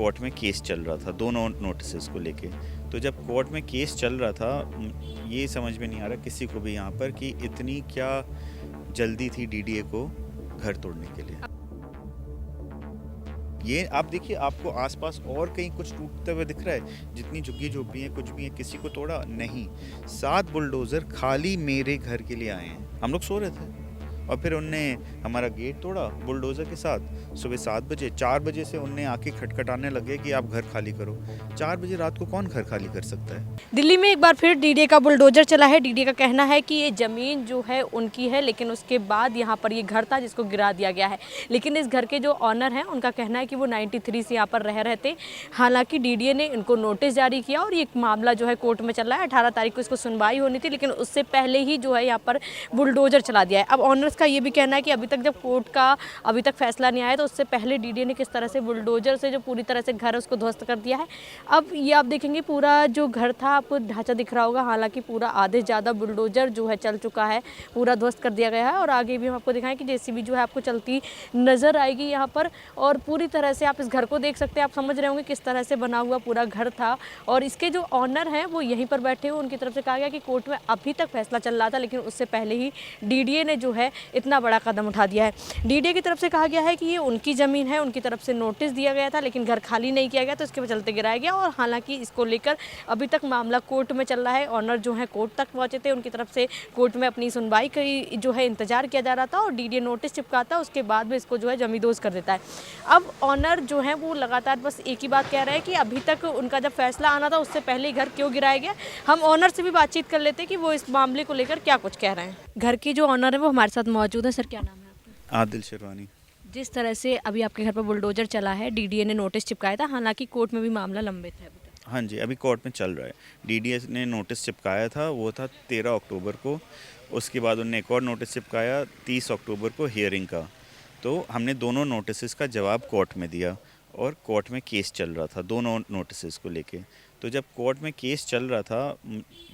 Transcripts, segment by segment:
Court में case चल रहा था दोनों नोटिस को लेके। तो जब कोर्ट में केस चल रहा था, ये समझ में नहीं आ रहा किसी को भी यहाँ पर कि इतनी क्या जल्दी थी डीडीए को घर तोड़ने के लिए। ये आप देखिए, आपको आसपास और कहीं कुछ टूटते हुए दिख रहा है? जितनी झुग्गी झोपड़ी है, कुछ भी है, किसी को तोड़ा नहीं। 7 बुलडोजर खाली मेरे घर के लिए आए हैं। हम लोग सो रहे थे और फिर उनने हमारा गेट तोड़ा बुलडोज़र के साथ। सुबह 7 बजे, 4 बजे से उनने आके खटखटाने लगे कि आप घर खाली करो। 4 बजे रात को कौन घर खाली कर सकता है? दिल्ली में एक बार फिर डीडीए का बुलडोजर चला है। डीडीए का कहना है कि ये ज़मीन जो है उनकी है, लेकिन उसके बाद यहाँ पर ये घर था जिसको गिरा दिया गया है। लेकिन इस घर के जो ऑनर हैं उनका कहना है कि वो 93 से यहाँ पर रह रहे थे। हालांकि डीडीए ने इनको नोटिस जारी किया और ये मामला जो है कोर्ट में चल रहा है। 18 तारीख को इसको सुनवाई होनी थी, लेकिन उससे पहले ही जो है यहाँ पर बुलडोजर चला दिया है। अब ऑनर्स का ये भी कहना है कि अभी तक जब कोर्ट का अभी तक फैसला नहीं आया, तो उससे पहले डीडीए ने किस तरह से बुलडोजर से जो पूरी तरह से घर है उसको ध्वस्त कर दिया है। अब ये आप देखेंगे पूरा जो घर था, आपको ढांचा दिख रहा होगा, हालांकि पूरा आधे ज़्यादा बुलडोजर जो है चल चुका है, पूरा ध्वस्त कर दिया गया है। और आगे भी हम आपको दिखाएं कि जेसीबी जो है आपको चलती नज़र आएगी यहाँ पर। और पूरी तरह से आप इस घर को देख सकते हैं, आप समझ रहे होंगे किस तरह से बना हुआ पूरा घर था। और इसके जो ऑनर हैं वो यहीं पर बैठे हुए, उनकी तरफ से कहा गया कि कोर्ट में अभी तक फैसला चल रहा था, लेकिन उससे पहले ही डीडीए ने जो है इतना बड़ा कदम उठा दिया है। डीडीए की तरफ से कहा गया है कि ये उनकी ज़मीन है, उनकी तरफ से नोटिस दिया गया था, लेकिन घर खाली नहीं किया गया, तो इसके चलते गिराया गया। और हालांकि इसको लेकर अभी तक मामला कोर्ट में चल रहा है। ऑनर जो है कोर्ट तक पहुंचे थे, उनकी तरफ से कोर्ट में अपनी सुनवाई की जो है इंतजार किया जा रहा था, और डीडीए नोटिस चिपकाता है, उसके बाद में इसको जो है जमींदोज कर देता है। अब ऑनर जो है वो लगातार बस एक ही बात कह रहे हैं कि अभी तक उनका जब फैसला आना था उससे पहले ही घर क्यों गिराया गया। हम ऑनर से भी बातचीत कर लेते हैं कि वो इस मामले को लेकर क्या कुछ कह रहे हैं। घर की जो ऑनर है वो हमारे साथ मौजूद है। सर, क्या नाम है आपका? आदिल शेरवानी। जिस तरह से अभी आपके घर पर बुलडोजर चला है, डीडीए ने नोटिस चिपकाया था, हालांकि कोर्ट में भी मामला लंबित है अभी तक। हाँ जी, अभी कोर्ट में चल रहा है। डीडीए ने नोटिस चिपकाया था, वो था 13 अक्टूबर को। उसके बाद उन्होंने एक और नोटिस चिपकाया 30 अक्टूबर को हियरिंग का। तो हमने दोनों नोटिस का जवाब कोर्ट में दिया और कोर्ट में केस चल रहा था दोनों नोटिस को लेके। तो जब कोर्ट में केस चल रहा था,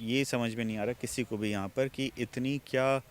ये समझ में नहीं आ रहा किसी को भी यहाँ पर कि इतनी क्या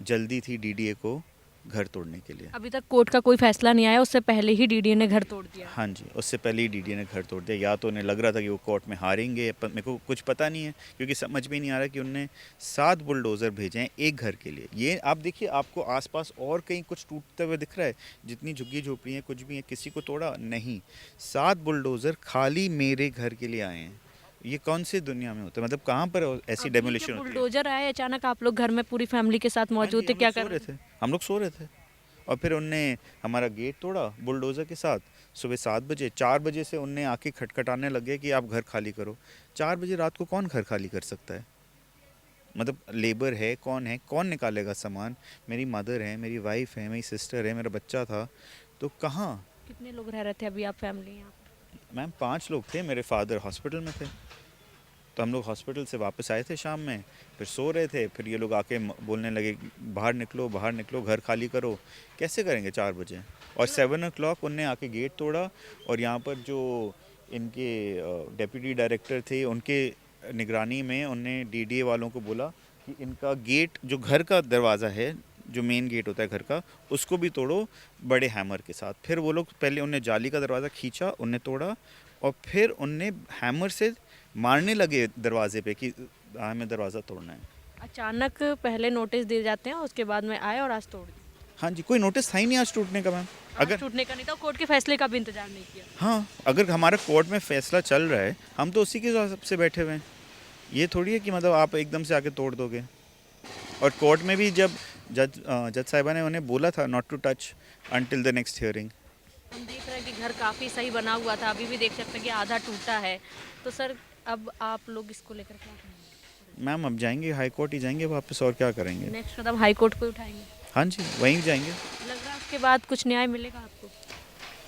जल्दी थी डीडीए को घर तोड़ने के लिए। अभी तक कोर्ट का कोई फैसला नहीं आया, उससे पहले ही डीडीए ने घर तोड़ दिया। हाँ जी, उससे पहले ही डीडीए ने घर तोड़ दिया। या तो उन्हें लग रहा था कि वो कोर्ट में हारेंगे, पर मेरे को कुछ पता नहीं है, क्योंकि समझ में नहीं आ रहा कि उनने 7 बुलडोज़र भेजे हैं एक घर के लिए। ये आप देखिए, आपको आसपास और कहीं कुछ टूटते हुए दिख रहा है? जितनी झुग्गी झोपड़ी है, कुछ भी है, किसी को तोड़ा नहीं। 7 बुलडोज़र खाली मेरे घर के लिए आए हैं। ये कौन सी दुनिया में होता है? मतलब कहाँ पर ऐसी डेमोलिशन होती है? बुलडोजर आए अचानक, आप लोग घर में पूरी फैमिली के साथ मौजूद थे, क्या कर रहे थे? हम लोग सो रहे थे और फिर उनने हमारा गेट तोड़ा बुलडोज़र के साथ। सुबह 7 बजे, 4 बजे से उनने आके खटखटाने लगे कि आप घर खाली करो। 4 बजे रात को कौन घर खाली कर सकता है? मतलब लेबर है, कौन निकालेगा सामान? मेरी मदर है, मेरी वाइफ है, मेरी सिस्टर है, मेरा बच्चा था, तो कहाँ? कितने लोग रह रहे थे अभी आप फैमिली यहाँ? मैम 5 लोग थे। मेरे फादर हॉस्पिटल में थे, तो हम लोग हॉस्पिटल से वापस आए थे शाम में, फिर सो रहे थे। फिर ये लोग आके बोलने लगे बाहर निकलो, घर खाली करो। कैसे करेंगे 4 बजे? और 7 o'clock उनने आके गेट तोड़ा। और यहाँ पर जो इनके डेप्यूटी डायरेक्टर थे, उनके निगरानी में उनने डीडीए वालों को बोला कि इनका गेट, जो घर का दरवाज़ा है, जो मेन गेट होता है घर का, उसको भी तोड़ो बड़े हैमर के साथ। फिर वो लोग पहले उनने जाली का दरवाज़ा खींचा, उनने तोड़ा, और फिर उनने हैमर से मारने लगे दरवाजे पे कि हमें दरवाज़ा तोड़ना है। अचानक पहले नोटिस दिए जाते हैं, उसके बाद में आए और आज तोड़ दिया। हाँ जी, कोई नोटिस था ही नहीं आज टूटने का मैम। अगर टूटने का नहीं था, कोर्ट के फैसले का भी इंतजार नहीं किया। हाँ, अगर हमारा कोर्ट में फैसला चल रहा है, हम तो उसी के हिसाब से बैठे हुए हैं। ये थोड़ी है कि मतलब आप एकदम से आके तोड़ दोगे। और कोर्ट में भी जब जज साहिबा ने उन्हें बोला था not to touch until the next hearing. हम देख रहे हैं कि घर काफ़ी सही बना हुआ था, अभी भी देख सकते हैं कि आधा टूटा है। तो सर, अब आप लोग इसको लेकर क्या करेंगे? मैम अब जाएंगे हाई कोर्ट ही जाएंगे वापस, और क्या करेंगे? नेक्स्ट कदम हाई कोर्ट को उठाएंगे? हाँ जी, वहीं जाएंगे। लग रहा है उसके बाद कुछ न्याय मिलेगा आपको?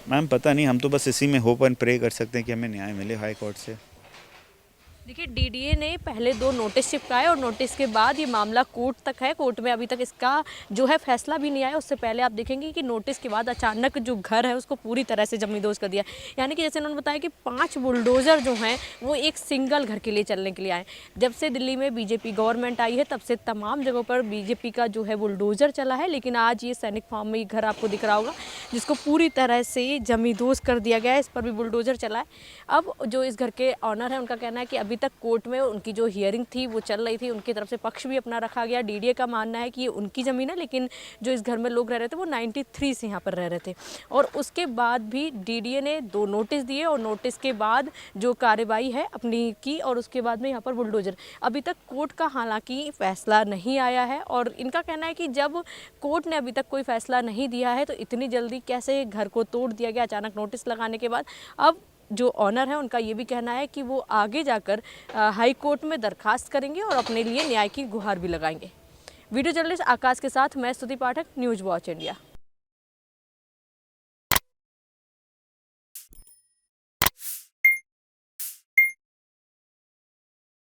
मैम पता नहीं, हम तो बस इसी में होप एंड प्रे कर सकते हैं कि हमें न्याय मिले हाई कोर्ट से। देखिए डीडीए ने पहले 2 नोटिस चिपकाए और नोटिस के बाद ये मामला कोर्ट तक है। कोर्ट में अभी तक इसका जो है फैसला भी नहीं आया। उससे पहले आप देखेंगे कि नोटिस के बाद अचानक जो घर है उसको पूरी तरह से जमींदोज कर दिया। यानी कि जैसे उन्होंने बताया कि 5 बुलडोज़र जो हैं वो एक सिंगल घर के लिए चलने के लिए आए। जब से दिल्ली में बीजेपी गवर्नमेंट आई है तब से तमाम जगहों पर बीजेपी का जो है बुलडोज़र चला है, लेकिन आज ये सैनिक फार्म में ये घर आपको दिख रहा होगा जिसको पूरी तरह से जमींदोज कर दिया गया है। इस पर भी बुलडोज़र चला है। अब जो इस घर के ऑनर है उनका कहना है कि अभी तक कोर्ट में उनकी जो हियरिंग थी वो चल रही थी, उनकी तरफ से पक्ष भी अपना रखा गया। डीडीए का मानना है कि ये उनकी ज़मीन है, लेकिन जो इस घर में लोग रह रहे थे वो 93 से यहाँ पर रह रहे थे। और उसके बाद भी डीडीए ने 2 नोटिस दिए और नोटिस के बाद जो कार्रवाई है अपनी की और उसके बाद में यहाँ पर बुलडोजर। अभी तक कोर्ट का हालांकि फैसला नहीं आया है और इनका कहना है कि जब कोर्ट ने अभी तक कोई फैसला नहीं दिया है तो इतनी जल्दी कैसे घर को तोड़ दिया गया अचानक नोटिस लगाने के बाद। अब जो ऑनर है उनका ये भी कहना है कि वो आगे जाकर हाई कोर्ट में दरखास्त करेंगे और अपने लिए न्याय की गुहार भी लगाएंगे। वीडियो जर्नलिस्ट आकाश के साथ मैं स्तुति पाठक, न्यूज़ वॉच इंडिया।